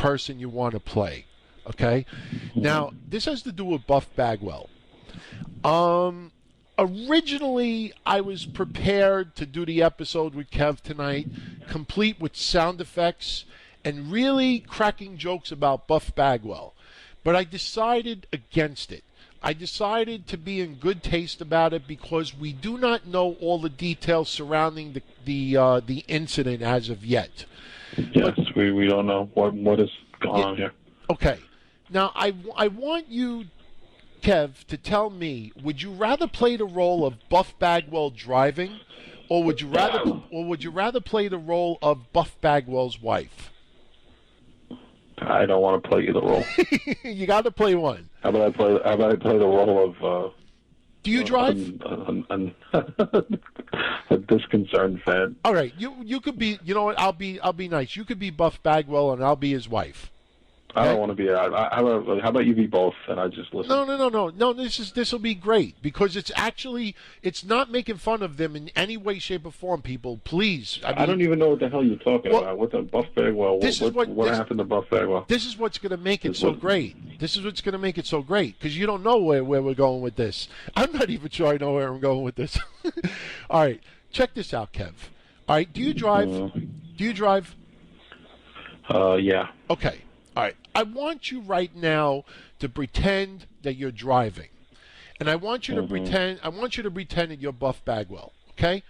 person you want to play. Okay? Now, this has to do with Buff Bagwell. Originally, I was prepared to do the episode with Kev tonight, complete with sound effects and really cracking jokes about Buff Bagwell. But I decided against it. I decided to be in good taste about it because we do not know all the details surrounding the incident as of yet. Yes, we don't know what is going on here. Okay. Now, I want you, Kev, to tell me, would you rather play the role of Buff Bagwell driving, or would you rather play the role of Buff Bagwell's wife? I don't want to play either role. You got to play one. How about I play the role of? Do you drive? A disconcerted fan. All right, you could be. You know what? I'll be nice. You could be Buff Bagwell, and I'll be his wife. I don't want to be. How about you be both, and I just listen? No. This will be great because it's not making fun of them in any way, shape, or form. People, please. I don't even know what the hell you're talking about. What the Buff Bagwell? What happened to Buff Bagwell? This is what's going to make it so great. This is what's going to make it so great because you don't know where we're going with this. I'm not even sure I know where I'm going with this. All right, check this out, Kev. All right, do you drive? Do you drive? Yeah. Okay. All right, I want you right now to pretend that you're driving, and I want you to pretend. I want you to pretend that you're Buff Bagwell. Okay?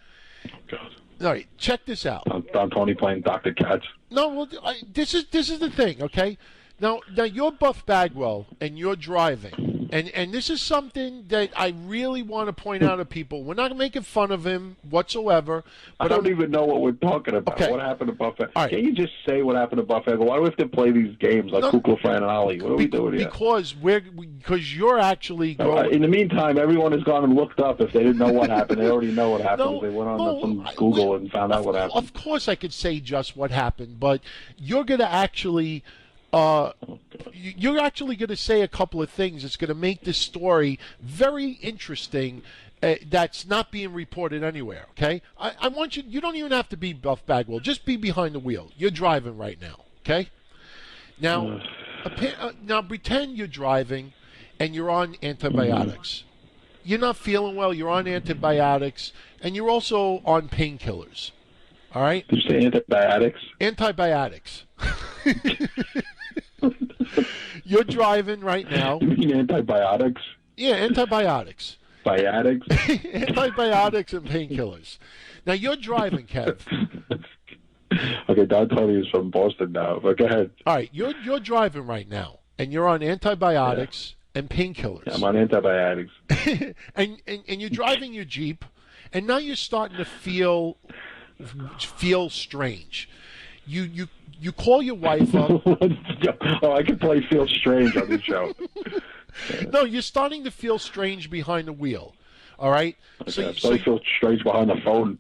Oh, God. All right, check this out. I'm Tony playing Dr. Katz. No, well, this is the thing. Okay? Now you're Buff Bagwell, and you're driving, and this is something that I really want to point out to people. We're not making fun of him whatsoever. But I don't even know what we're talking about. Okay. What happened to Buff Bagwell? Right. Can't you just say what happened to Buff Bagwell? Why do we have to play these games like Kukla, Fran, and Ollie? What are we doing here? Because you're actually going. In the meantime, everyone has gone and looked up. If they didn't know what happened, they already know what happened. They went on some Google and found out what happened. Of course, I could say just what happened, but you're going to actually. You're actually going to say a couple of things that's going to make this story very interesting that's not being reported anywhere, okay? I want you don't even have to be Buff Bagwell. Just be behind the wheel. You're driving right now, okay? Now, now pretend you're driving and you're on antibiotics. You're not feeling well. You're on antibiotics, and you're also on painkillers, all right? Did you say antibiotics? Antibiotics. You're driving right now. You mean antibiotics? Yeah, antibiotics. Biotics? Antibiotics and painkillers. Now, you're driving, Kev. Okay, Don Tony is from Boston now, but go ahead. All right, you're driving right now, and you're on antibiotics and painkillers. Yeah, I'm on antibiotics. and you're driving your Jeep, and now you're starting to feel strange. You call your wife up. Oh, I can play Feel Strange on this show. No, you're starting to feel strange behind the wheel. All right? Okay, so you feel strange behind the phone.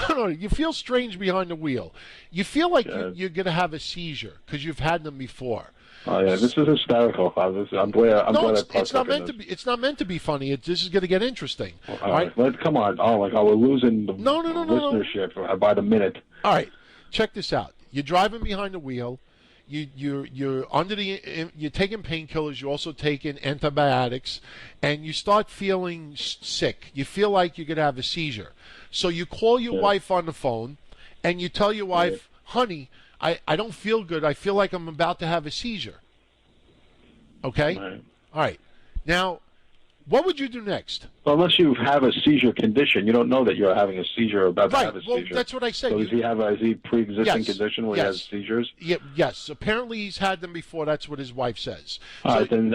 No, you feel strange behind the wheel. You feel like you're going to have a seizure because you've had them before. Oh yeah, this is hysterical. I'm glad it's not meant to be. It's not meant to be funny. This is going to get interesting. All right. Come on. Oh my God, we're losing the listenership by the minute. All right, check this out. You're driving behind the wheel. You're under you're taking painkillers. You're also taking antibiotics, and you start feeling sick. You feel like you're gonna have a seizure. So you call your wife on the phone, and you tell your wife, "Honey, I don't feel good. I feel like I'm about to have a seizure." Okay. Right. All right. Now, what would you do next? Well, unless you have a seizure condition, you don't know that you're having a seizure or about to have a seizure. Well, that's what I said. So does he have a pre-existing condition where he has seizures? Yes. Apparently, he's had them before. That's what his wife says. All right, then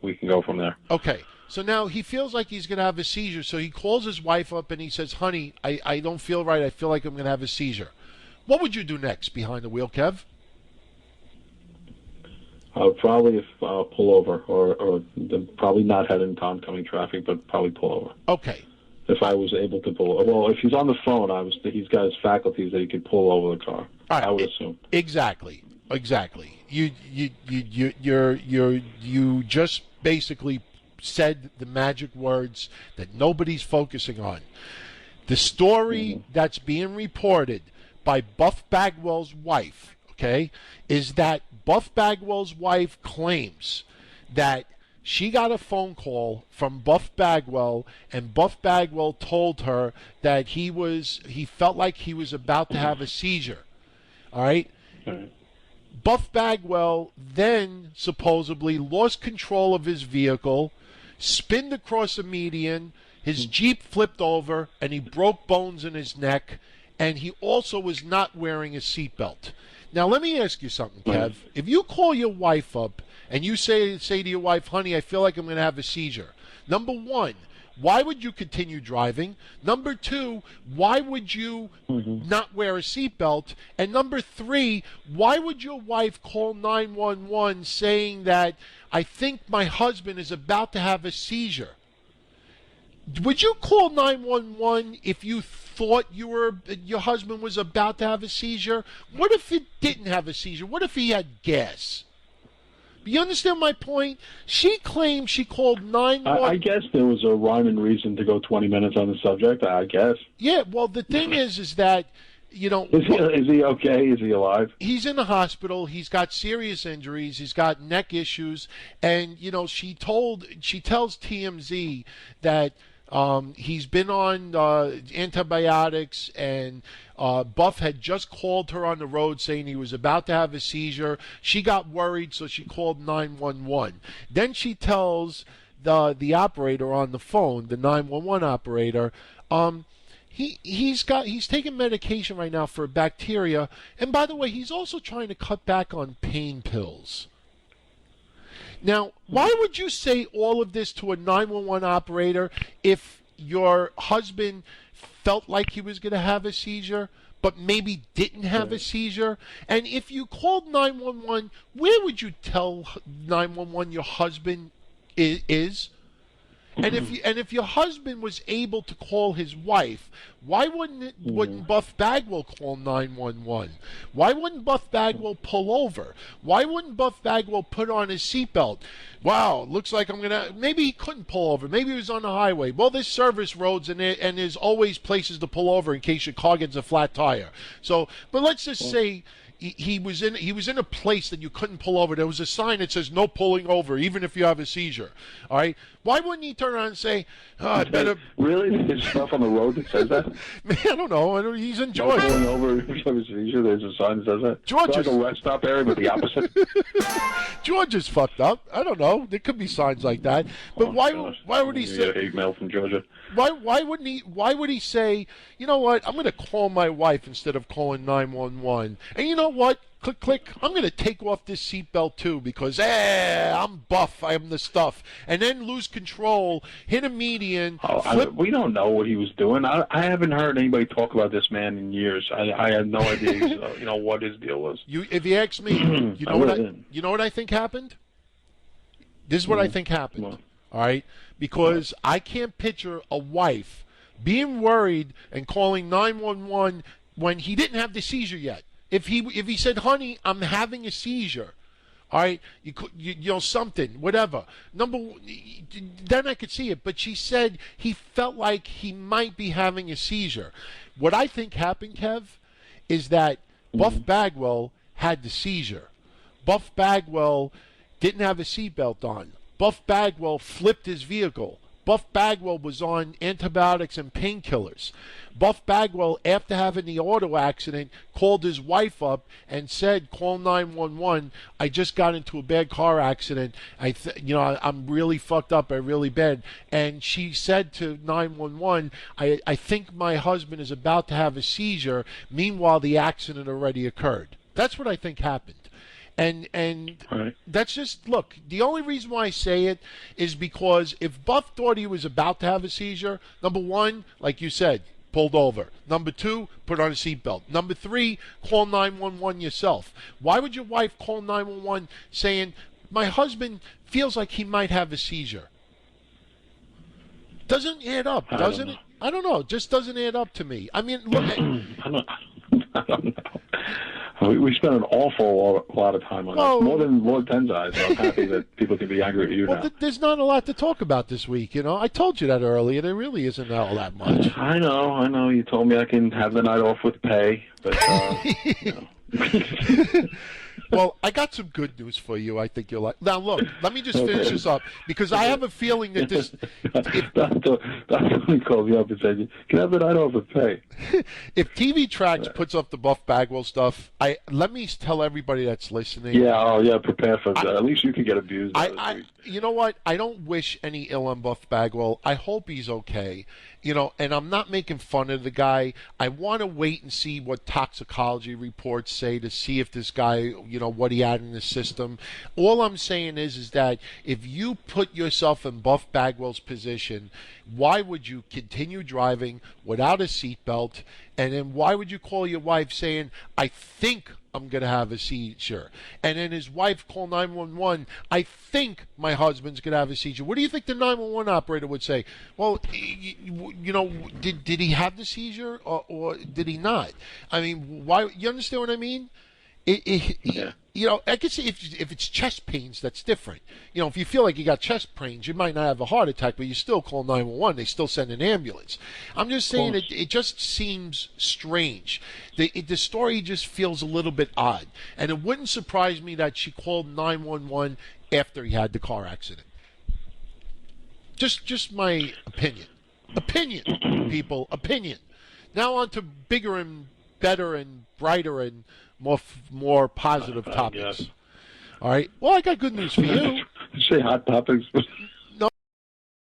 we can go from there. Okay. So now he feels like he's going to have a seizure. So he calls his wife up and he says, "Honey, I don't feel right. I feel like I'm going to have a seizure." What would you do next behind the wheel, Kev? Probably pull over, or probably not head into oncoming traffic, but probably pull over. Okay. If I was able to pull over. Well, if he's on the phone, he's got his faculties that he could pull over the car. All right. I would assume. Exactly. You just basically said the magic words that nobody's focusing on. The story that's being reported by Buff Bagwell's wife, okay, is that Buff Bagwell's wife claims that she got a phone call from Buff Bagwell, and Buff Bagwell told her that he felt like he was about to have a seizure. All right? Buff Bagwell then supposedly lost control of his vehicle, spinned across a median, his Jeep flipped over, and he broke bones in his neck, and he also was not wearing a seatbelt. Now, let me ask you something, Kev. If you call your wife up and you say to your wife, honey, I feel like I'm going to have a seizure, number one, why would you continue driving? Number two, why would you not wear a seatbelt? And number three, why would your wife call 911 saying that I think my husband is about to have a seizure? Would you call 911 if you thought your husband was about to have a seizure? What if he didn't have a seizure? What if he had gas? You understand my point? She claims she called 911. I guess there was a rhyme and reason to go 20 minutes on the subject, I guess. Yeah, well, the thing is that, you know... Is he okay? Is he alive? He's in the hospital. He's got serious injuries. He's got neck issues. And, you know, she tells TMZ that he's been on antibiotics, and Buff had just called her on the road saying he was about to have a seizure. She got worried, so she called 911. Then she tells the operator on the phone, the 911 operator, he's taking medication right now for bacteria, and by the way, he's also trying to cut back on pain pills. Now, why would you say all of this to a 911 operator if your husband felt like he was going to have a seizure, but maybe didn't have a seizure? And if you called 911, where would you tell 911 your husband is? And if your husband was able to call his wife, why wouldn't Buff Bagwell call 911? Why wouldn't Buff Bagwell pull over? Why wouldn't Buff Bagwell put on his seatbelt? Wow, looks like maybe he couldn't pull over. Maybe he was on the highway. Well, there's service roads and there's always places to pull over in case your car gets a flat tire. So, but let's just say he was in a place that you couldn't pull over. There was a sign that says no pulling over, even if you have a seizure. All right, why wouldn't he turn around and say, "I better"? Really, there's stuff on the road that says that? Man, I don't know. He's enjoying no pulling over if you have a seizure. There's a sign that says that. George is like a rest stop area, but the opposite. George is fucked up. I don't know. There could be signs like that. But why would he say? Hate mail from Georgia. Why would he say, you know what, I'm going to call my wife instead of calling 911. And you know what? Click, click. I'm going to take off this seatbelt too because, I'm Buff. I'm the stuff. And then lose control, hit a median. We don't know what he was doing. I haven't heard anybody talk about this man in years. I had no idea, what his deal was. If you ask me, you know what I think happened? This is what I think happened. All right? Because I can't picture a wife being worried and calling 911 when he didn't have the seizure yet. If he said, honey, I'm having a seizure, all right, you something, whatever. Then I could see it. But she said he felt like he might be having a seizure. What I think happened, Kev, is that Buff Bagwell had the seizure. Buff Bagwell didn't have a seatbelt on. Buff Bagwell flipped his vehicle. Buff Bagwell was on antibiotics and painkillers. Buff Bagwell, after having the auto accident, called his wife up and said, call 911. I just got into a bad car accident. I'm really fucked up. I'm really bad. And she said to 911, I think my husband is about to have a seizure. Meanwhile, the accident already occurred. That's what I think happened. And right. That's just, look, the only reason why I say it is because if Buff thought he was about to have a seizure, number one, like you said, pulled over. Number two, put on a seatbelt. Number three, call 911 yourself. Why would your wife call 911 saying, my husband feels like he might have a seizure? Doesn't add up, doesn't it? I don't know. It just doesn't add up to me. I mean, look. I don't know. We spent an awful lot of time on this, more than Lord Tenzai, so I'm happy that people can be angry at you now. There's not a lot to talk about this week, I told you that earlier. There really isn't all that much. I know. You told me I can have the night off with pay, but, Well, I got some good news for you. I think you'll like. Now, look, let me just finish this up because I have a feeling that this. That's when he called me up and said, "Can I have the night off and pay?" If TV Tracks puts up the Buff Bagwell stuff, let me tell everybody that's listening. Yeah, prepare for that. At least you can get abused. You know what? I don't wish any ill on Buff Bagwell. I hope he's okay. And I'm not making fun of the guy. I want to wait and see what toxicology reports say to see if this guy, what he had in his system. All I'm saying is that if you put yourself in Buff Bagwell's position, why would you continue driving without a seatbelt? And then why would you call your wife saying, I think I'm going to have a seizure? And then his wife call 911, I think my husband's going to have a seizure. What do you think the 911 operator would say? Well, did he have the seizure or did he not? I mean, why? You understand what I mean? Yeah. I guess if it's chest pains, that's different. If you feel like you got chest pains, you might not have a heart attack, but you still call 911. They still send an ambulance. I'm just saying it just seems strange. The story just feels a little bit odd. And it wouldn't surprise me that she called 911 after he had the car accident. Just my opinion. Opinion, people. Opinion. Now on to bigger and better and brighter and more positive topics. All right. Well, I got good news for you. Say hot topics.